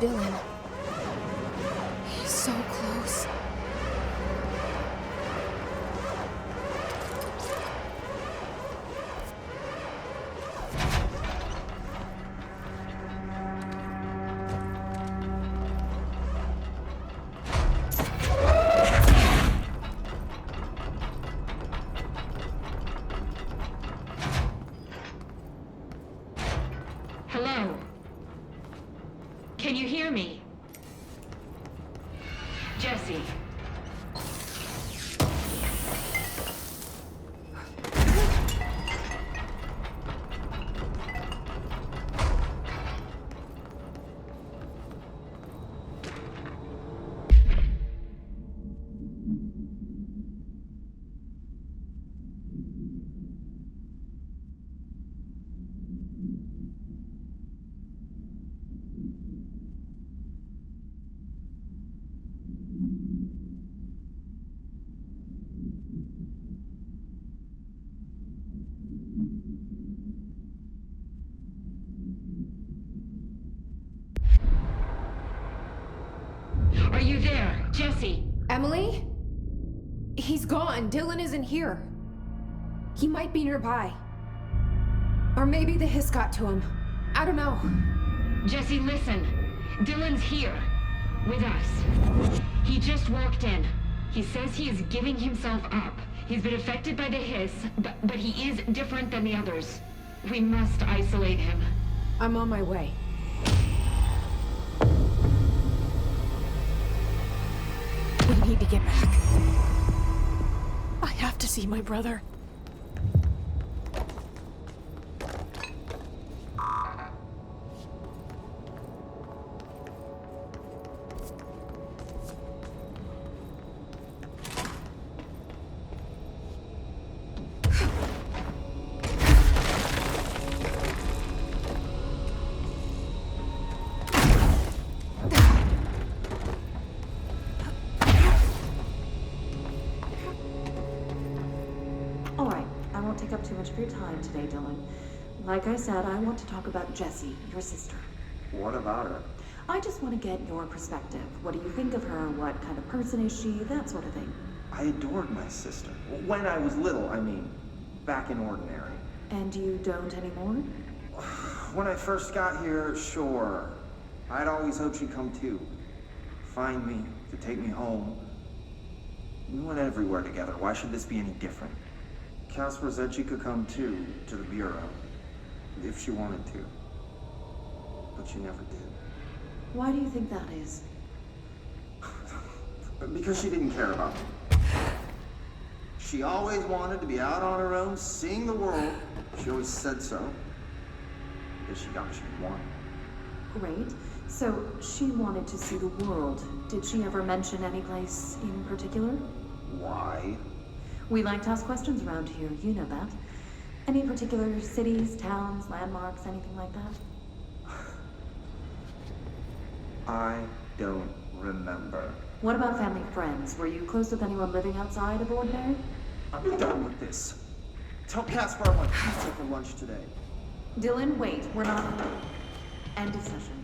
Dylan. He's so close. Hello? Can you hear me? Jesse. Are you there, Jesse? Emily? He's gone. Dylan isn't here. He might be nearby. Or maybe the hiss got to him. I don't know. Jesse, listen. Dylan's here. With us. He just walked in. He says he is giving himself up. He's been affected by the hiss, but he is different than the others. We must isolate him. I'm on my way. We need to get back. I have to see my brother. Take up too much of your time today, Dylan. Like I said, I want to talk about Jessie, your sister. What about her? I just want to get your perspective. What do you think of her? What kind of person is she? That sort of thing. I adored my sister. When I was little, I mean. Back in Ordinary. And you don't anymore? When I first got here, sure. I'd always hoped she'd come too. Find me, to take me home. We went everywhere together. Why should this be any different? Casper said she could come too, to the Bureau, if she wanted to. But she never did. Why do you think that is? Because she didn't care about me. She always wanted to be out on her own, seeing the world. She always said so. Because she got what she wanted. Great. So, she wanted to see the world. Did she ever mention any place in particular? Why? We like to ask questions around here, you know that. Any particular cities, towns, landmarks, anything like that? I don't remember. What about family friends? Were you close with anyone living outside of Ordinary? I'm done with this. Tell Casper I want pizza for lunch today. Dylan, wait. We're not... End of session.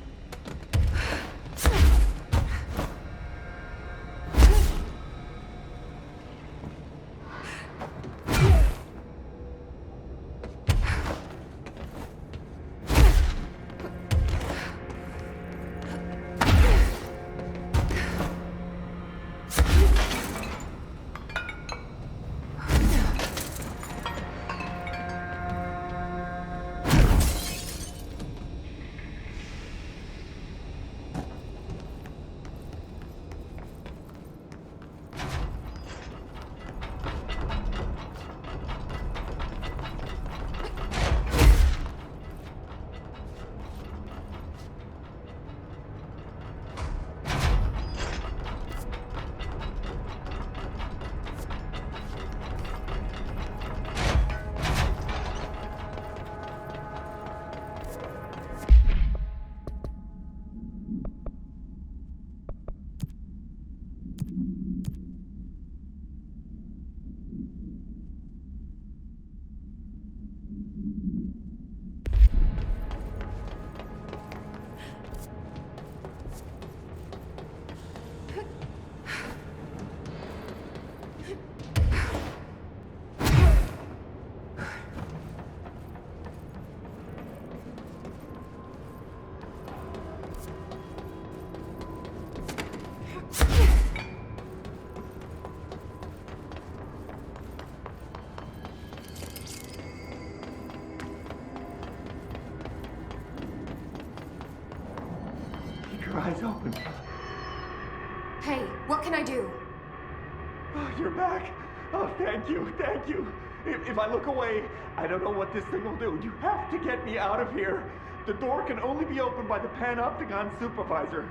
eyes open. Hey, what can I do? Oh, you're back. Oh, thank you, thank you. If I look away, I don't know what this thing will do. You have to get me out of here. The door can only be opened by the Panopticon supervisor.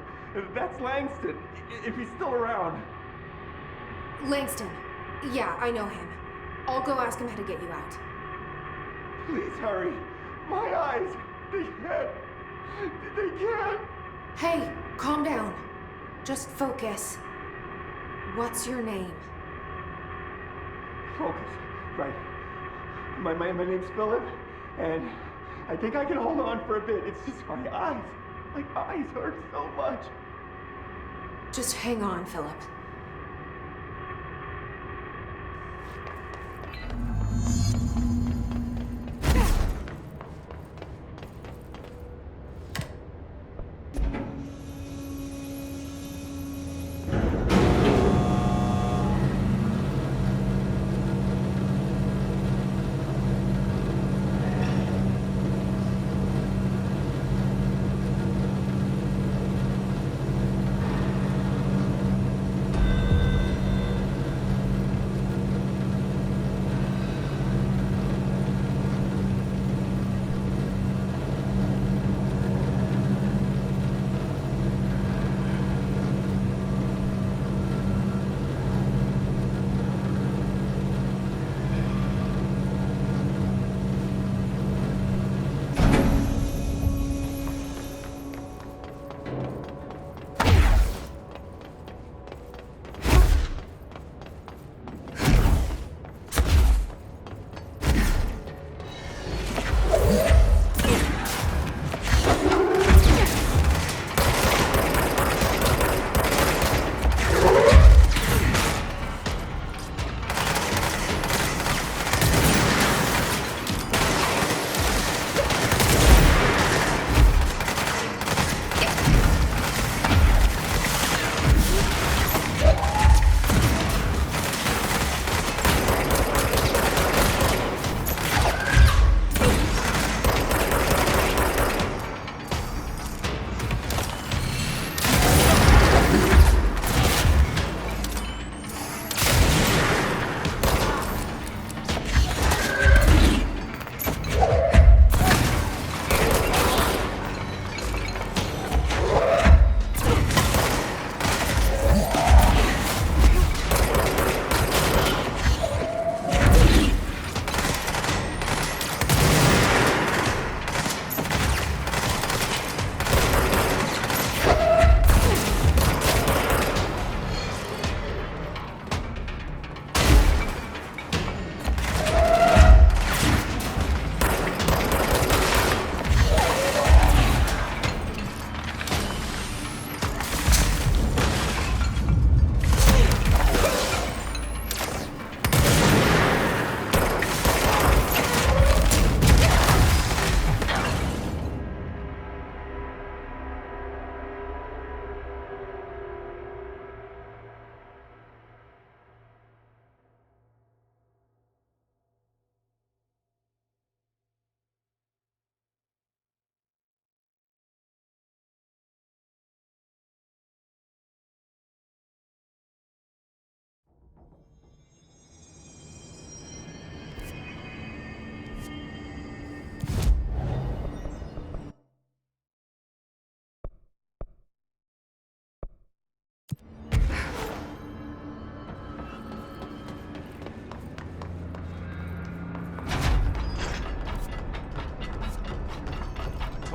That's Langston, if he's still around. Langston. Yeah, I know him. I'll go ask him how to get you out. Please hurry. My eyes, they can't. Hey, calm down. Just focus. What's your name? Focus, right. My name's Philip, and I think I can hold on for a bit. It's just my eyes. My eyes hurt so much. Just hang on, Philip.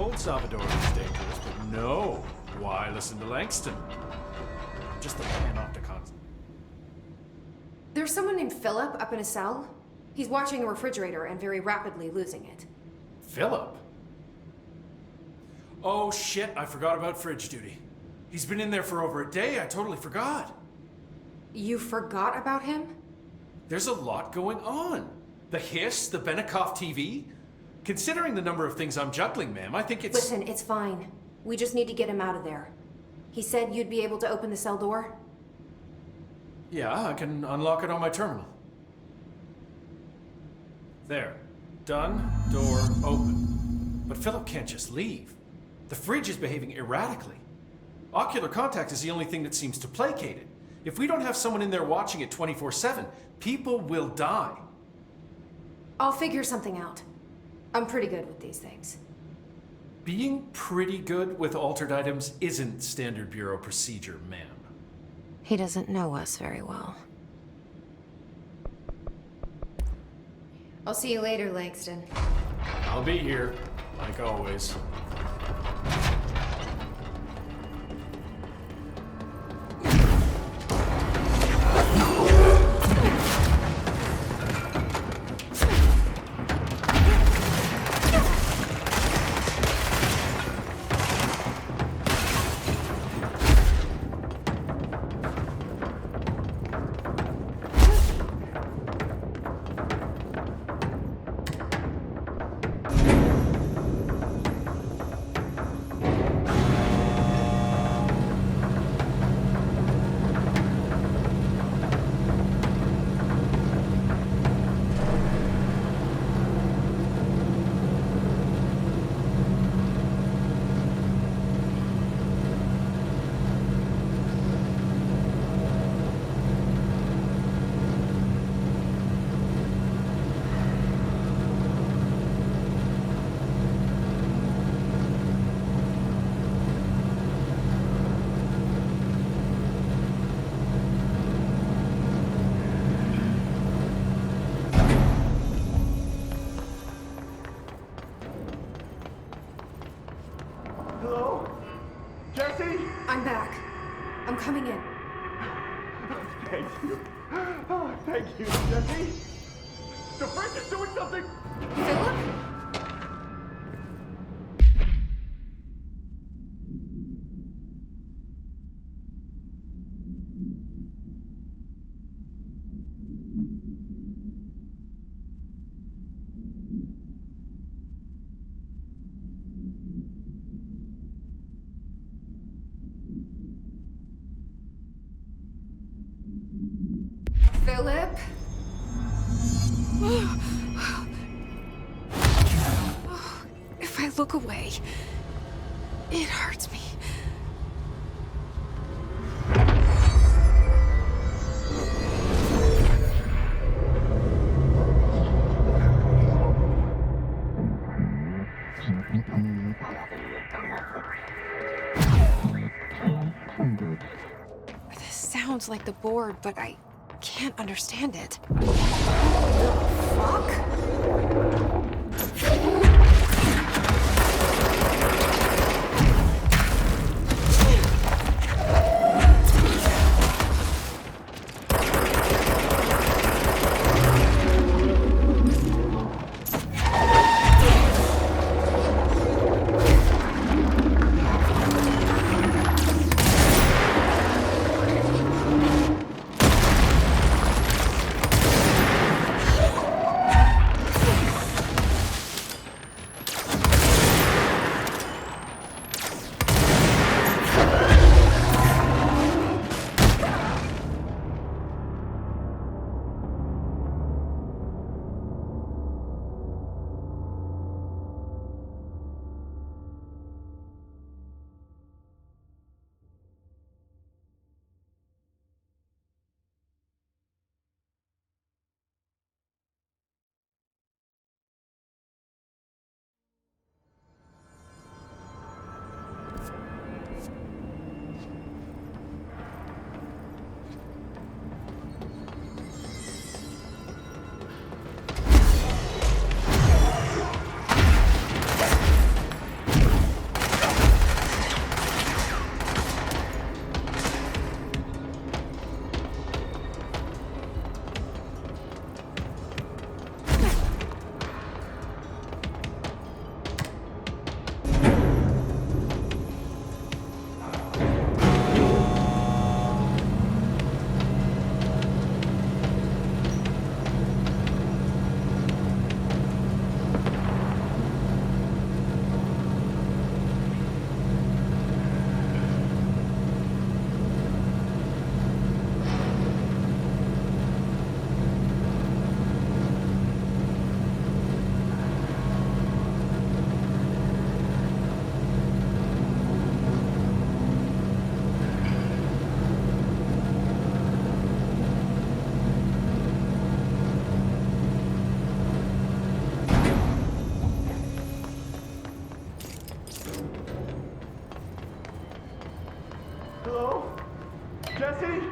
told Salvador it was dangerous, but no. Why listen to Langston? Just the Panopticons. There's someone named Philip up in a cell. He's watching a refrigerator and very rapidly losing it. Philip? Oh shit, I forgot about fridge duty. He's been in there for over a day, I totally forgot. You forgot about him? There's a lot going on. The hiss, the Benikoff TV. Considering the number of things I'm juggling, ma'am, I think it's... Listen, it's fine. We just need to get him out of there. He said you'd be able to open the cell door? Yeah, I can unlock it on my terminal. There. Done. Door open. But Philip can't just leave. The fridge is behaving erratically. Ocular contact is the only thing that seems to placate it. If we don't have someone in there watching it 24/7, people will die. I'll figure something out. I'm pretty good with these things. Being pretty good with altered items isn't standard bureau procedure, ma'am. He doesn't know us very well. I'll see you later, Langston. I'll be here, like always. Hello? Jesse? I'm back. I'm coming in. Thank you. Oh, thank you, Jesse. The fridge is doing something. Philip? Philip? If I look away, it hurts me. This sounds like the board, but I can't understand it. Fuck?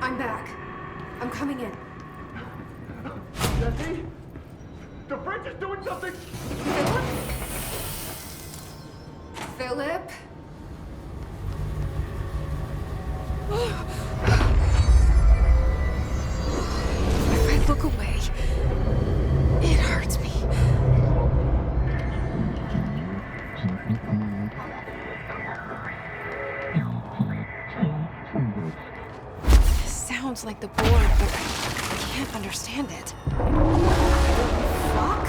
I'm back. I'm coming in. Jesse? The bridge is doing something! Philip? Philip? If I look away, it hurts me. This sounds like the board, but I can't understand it. Fuck?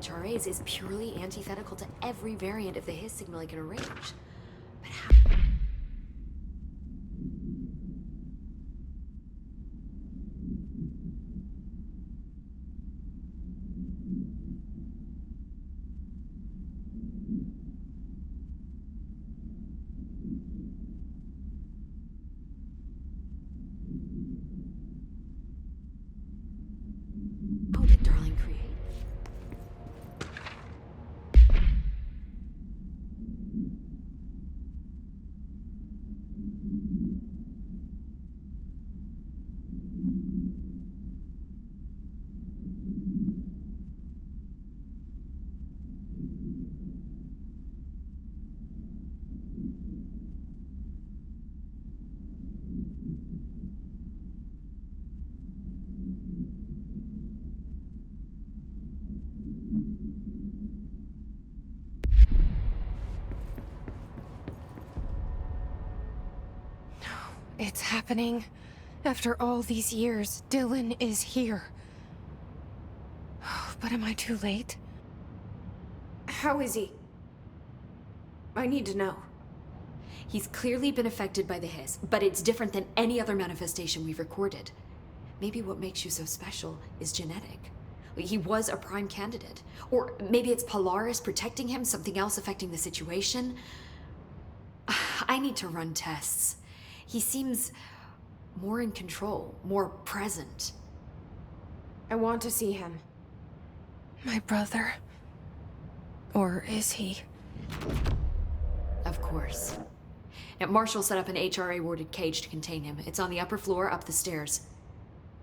HRAs is purely antithetical to every variant of the Hiss signal it can arrange. But how? How did Darling create? It's happening. After all these years, Dylan is here. But am I too late? How is he? I need to know. He's clearly been affected by the Hiss, but it's different than any other manifestation we've recorded. Maybe what makes you so special is genetic. He was a prime candidate. Or maybe it's Polaris protecting him, something else affecting the situation. I need to run tests. He seems more in control, more present. I want to see him. My brother. Or is he? Of course. Now, Marshall set up an HRA-warded cage to contain him. It's on the upper floor, up the stairs.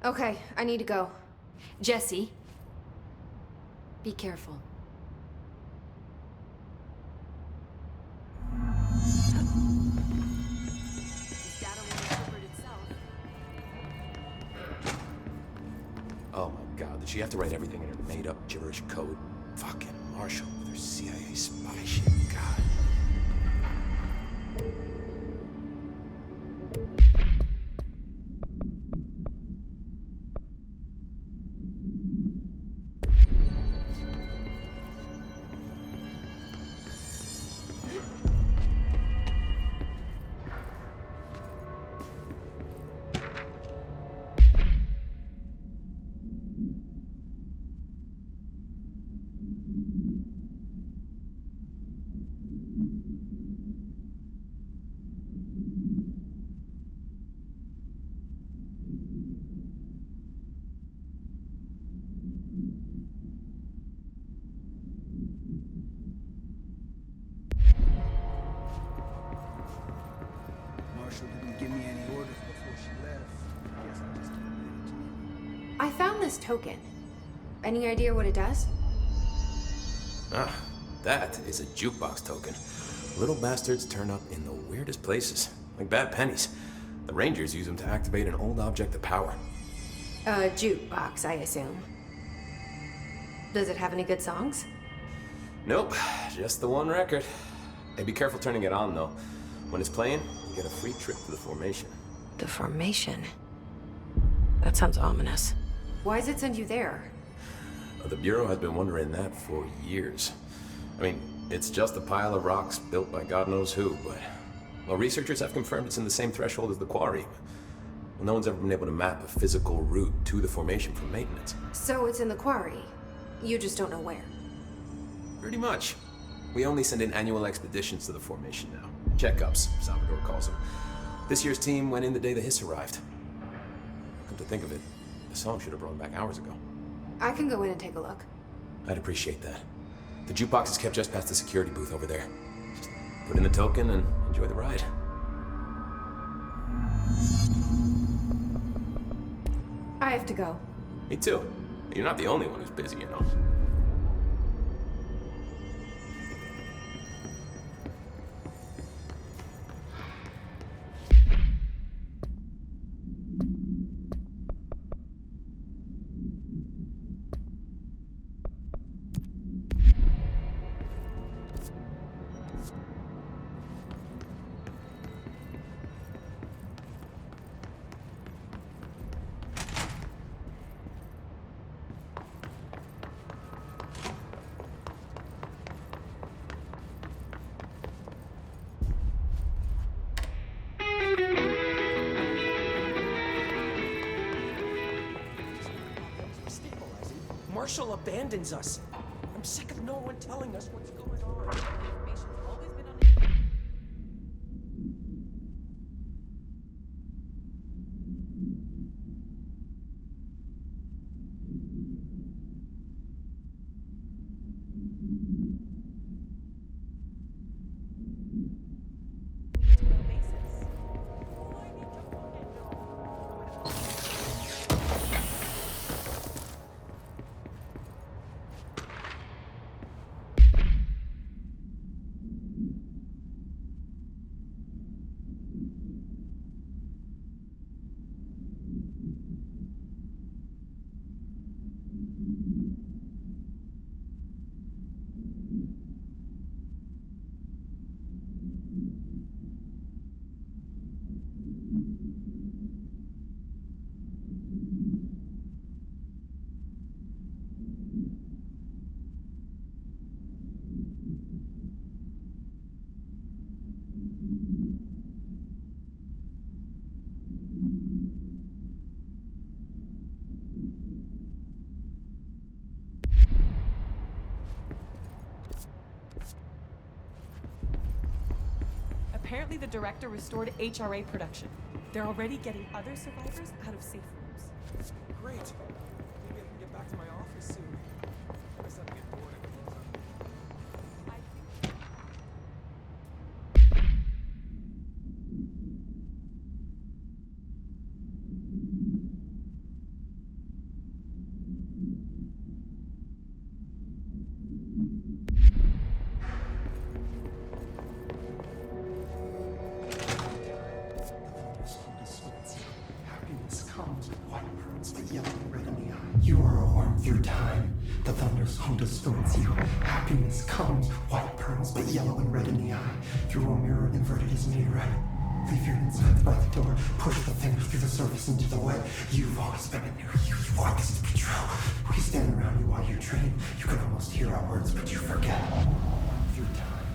Okay, I need to go. Jesse, be careful. Oh my god, did she have to write everything in her made-up gibberish code? Fucking Marshall with her CIA spy shit, god. Marshall didn't give me any orders before she left. I guess I just can't leave it to you. I found this token. Any idea what it does? Ah, that is a jukebox token. Little bastards turn up in the weirdest places, like bad pennies. The Rangers use them to activate an old object of power. A jukebox, I assume. Does it have any good songs? Nope, just the one record. Hey, be careful turning it on, though. When it's playing, you get a free trip to the formation. The formation? That sounds ominous. Why does it send you there? The Bureau has been wondering that for years. I mean, it's just a pile of rocks built by God knows who, but... Well, researchers have confirmed it's in the same threshold as the quarry. Well, no one's ever been able to map a physical route to the formation for maintenance. So it's in the quarry. You just don't know where. Pretty much. We only send in annual expeditions to the formation now. Checkups, Salvador calls them. This year's team went in the day the Hiss arrived. Come to think of it, the song should have brought back hours ago. I can go in and take a look. I'd appreciate that. The jukebox is kept just past the security booth over there. Just put in the token and enjoy the ride. I have to go. Me too. You're not the only one who's busy, you know. Marshall abandons us. I'm sick of no one telling us what's going on. Apparently the director restored HRA production. They're already getting other survivors out of safe rooms. Great. Maybe I can get back to my office soon. I guess I'll get bored of it. Distorts you. Happiness comes, white pearls, but yellow and red in the eye. Through a mirror inverted is made right. Leave your insides by the door. Push the fingers through the surface into the wet. You've always been in there. You want this to be true. We stand around you while you dream. You can almost hear our words, but you forget. Through time,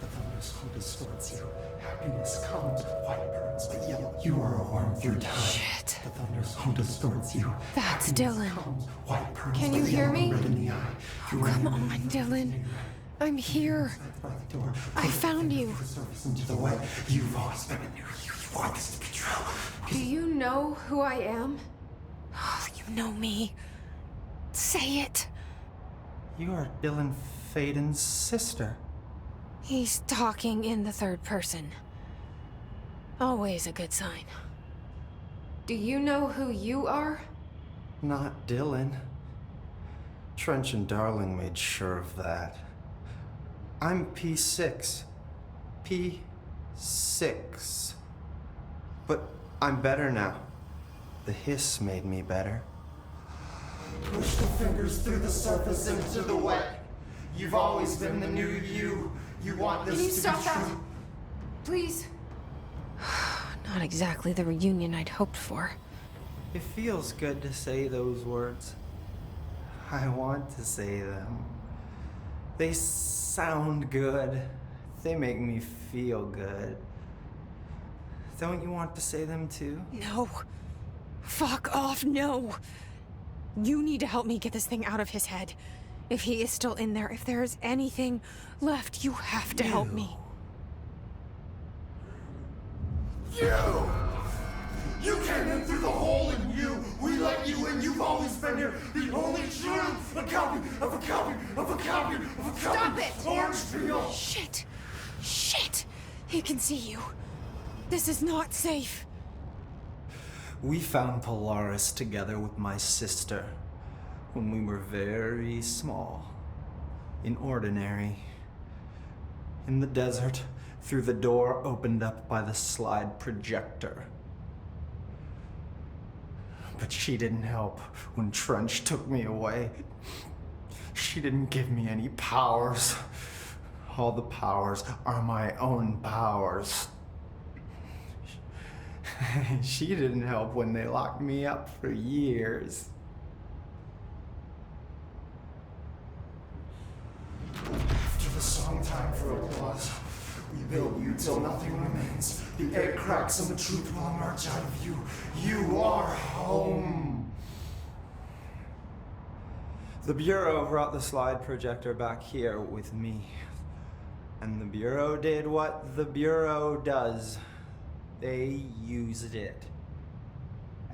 the thunderstorm distorts you. Happiness comes, white pearls, but yellow. You are a worm through time. Shit. The thunderstorm distorts you. That's Happiness Dylan. comes, white pearls, Can you but hear yellow me? and red in the eye. Come on, Dylan. I'm here. I found you. You've always been in there. You want this to be true. Do you know who I am? Oh, you know me. Say it. You are Dylan Faden's sister. He's talking in the third person. Always a good sign. Do you know who you are? Not Dylan. Trench and Darling made sure of that. I'm P6. P6. But I'm better now. The hiss made me better. Push the fingers through the surface into the wet. You've always been the new you. You want this Can you to stop be that? true. Please? Not exactly the reunion I'd hoped for. It feels good to say those words. I want to say them. They sound good. They make me feel good. Don't you want to say them too? No. Fuck off, no. You need to help me get this thing out of his head. If he is still in there, if there is anything left, you have to help me. You came in through the hole in you. We let you in. You've always been here. The only true. A copy of a copy of a copy of a copy. Stop it! Orange peel. Shit. Shit. He can see you. This is not safe. We found Polaris together with my sister when we were very small. In ordinary. In the desert, through the door opened up by the slide projector. But she didn't help when Trench took me away. She didn't give me any powers. All the powers are my own powers. She didn't help when they locked me up for years. After the song time for applause, we build you till nothing remains. The egg cracks and the truth will emerge out of you. You are home. The Bureau brought the slide projector back here with me. And the Bureau did what the Bureau does. They used it.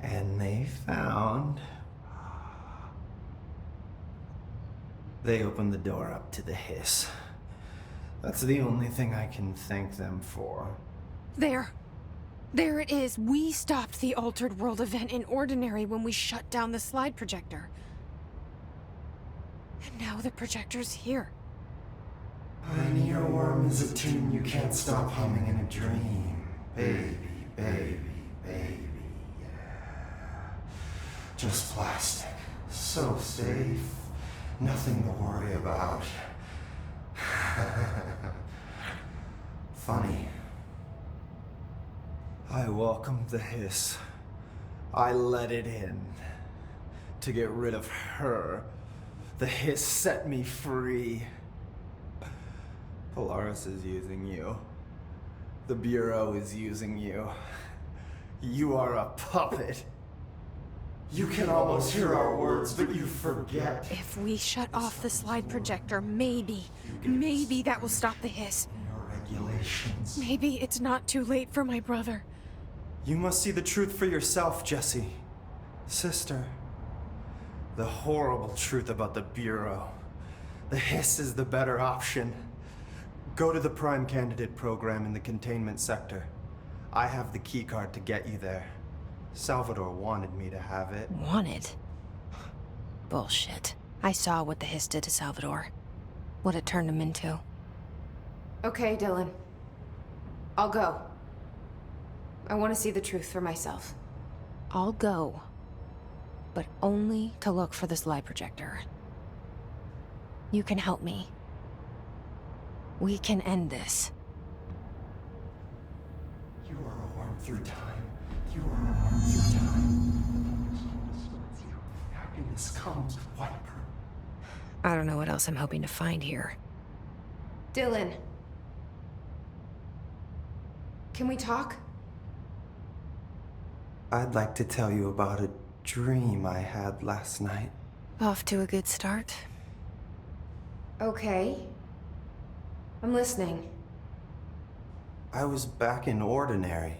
And they found... They opened the door up to the hiss. That's the only thing I can thank them for. There. There it is. We stopped the Altered World event in Ordinary when we shut down the slide projector. And now the projector's here. An earworm is a tune you can't stop humming in a dream. Baby, baby, baby, yeah. Just plastic. So safe. Nothing to worry about. Funny. I welcomed the hiss. I let it in. To get rid of her. The hiss set me free. Polaris is using you. The Bureau is using you. You are a puppet. You can almost hear our words, but you forget. If we shut off the slide projector, maybe that will stop the hiss. Your regulations. Maybe it's not too late for my brother. You must see the truth for yourself, Jesse. Sister. The horrible truth about the Bureau. The hiss is the better option. Go to the Prime Candidate program in the containment sector. I have the keycard to get you there. Salvador wanted me to have it. Wanted? Bullshit. I saw what the hiss did to Salvador. What it turned him into. Okay, Dylan. I'll go. I want to see the truth for myself. I'll go. But only to look for the slide projector. You can help me. We can end this. You are a worm through time. You are a worm through time. Happiness comes with white pearl. I don't know what else I'm hoping to find here. Dylan. Can we talk? I'd like to tell you about a dream I had last night. Off to a good start. Okay. I'm listening. I was back in Ordinary,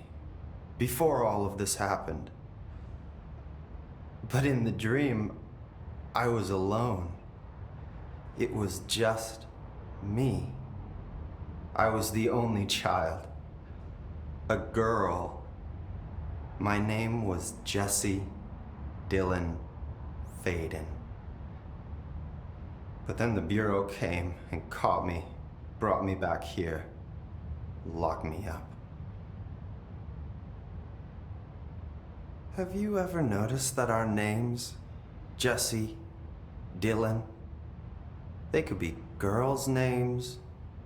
before all of this happened. But in the dream, I was alone. It was just me. I was the only child. A girl. My name was Jesse Dylan Faden. But then the Bureau came and caught me, brought me back here, locked me up. Have you ever noticed that our names, Jesse, Dylan, they could be girls' names,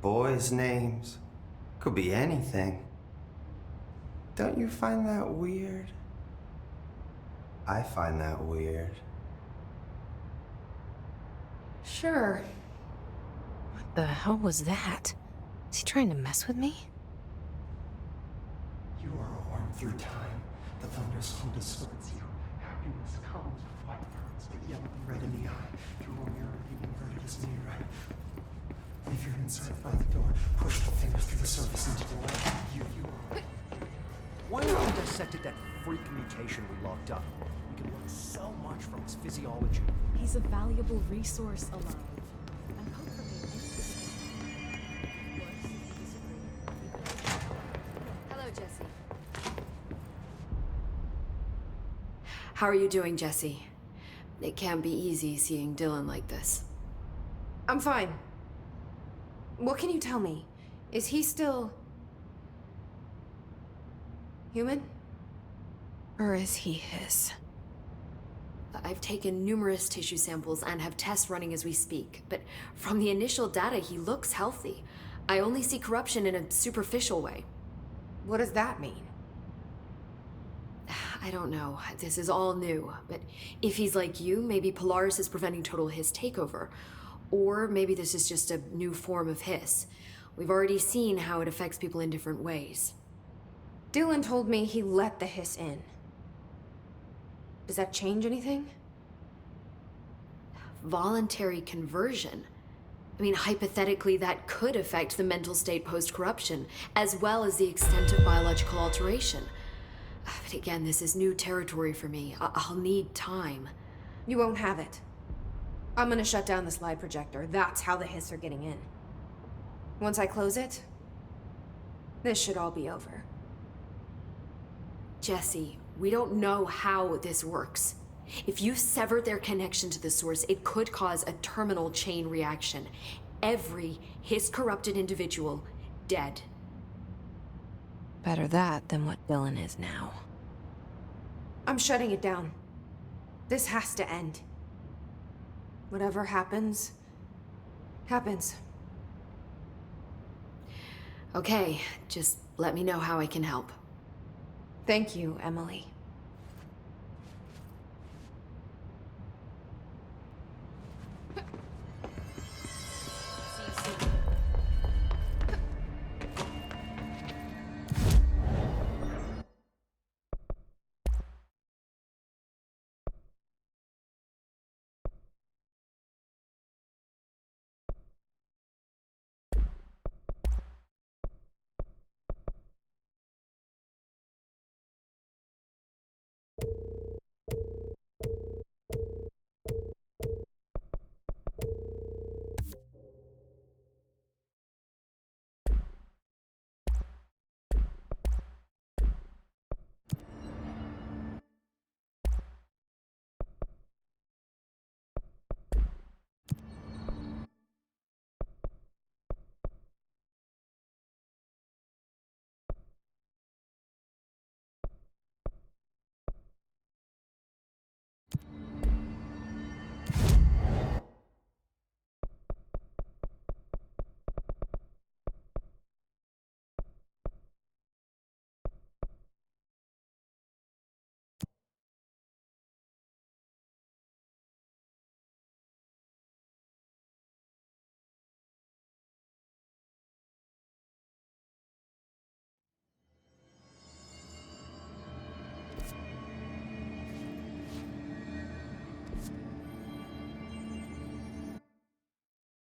boys' names, could be anything. Don't you find that weird? I find that weird. Sure. What the hell was that? Is he trying to mess with me? You are a worm through time. The thunderstorm distorts you. Happiness comes with white pearls, but yellow and red in the eye. Through a mirror, you inverted as me, right? If you're inside by the door, push the fingers through the surface into the light. You are. Why haven't we dissected that freak mutation we locked up? We can learn so much from his physiology. He's a valuable resource alive. And hopefully Hello, Jesse. How are you doing, Jesse? It can't be easy seeing Dylan like this. I'm fine. What can you tell me? Is he still... human? Or is he his? I've taken numerous tissue samples and have tests running as we speak, but from the initial data, he looks healthy. I only see corruption in a superficial way. What does that mean? I don't know. This is all new, but if he's like you, maybe Polaris is preventing total hiss takeover. Or maybe this is just a new form of hiss. We've already seen how it affects people in different ways. Dylan told me he let the hiss in. Does that change anything? voluntary conversion. I mean, hypothetically, that could affect the mental state post-corruption, as well as the extent of biological alteration. But again, this is new territory for me. I'll need time. You won't have it. I'm gonna shut down the slide projector. That's how the Hiss are getting in. Once I close it, this should all be over. Jesse, we don't know how this works. If you sever their connection to the source, it could cause a terminal chain reaction. Every Hiss-corrupted individual dead. Better that than what Dylan is now. I'm shutting it down. This has to end. Whatever happens, happens. Okay, just let me know how I can help. Thank you, Emily.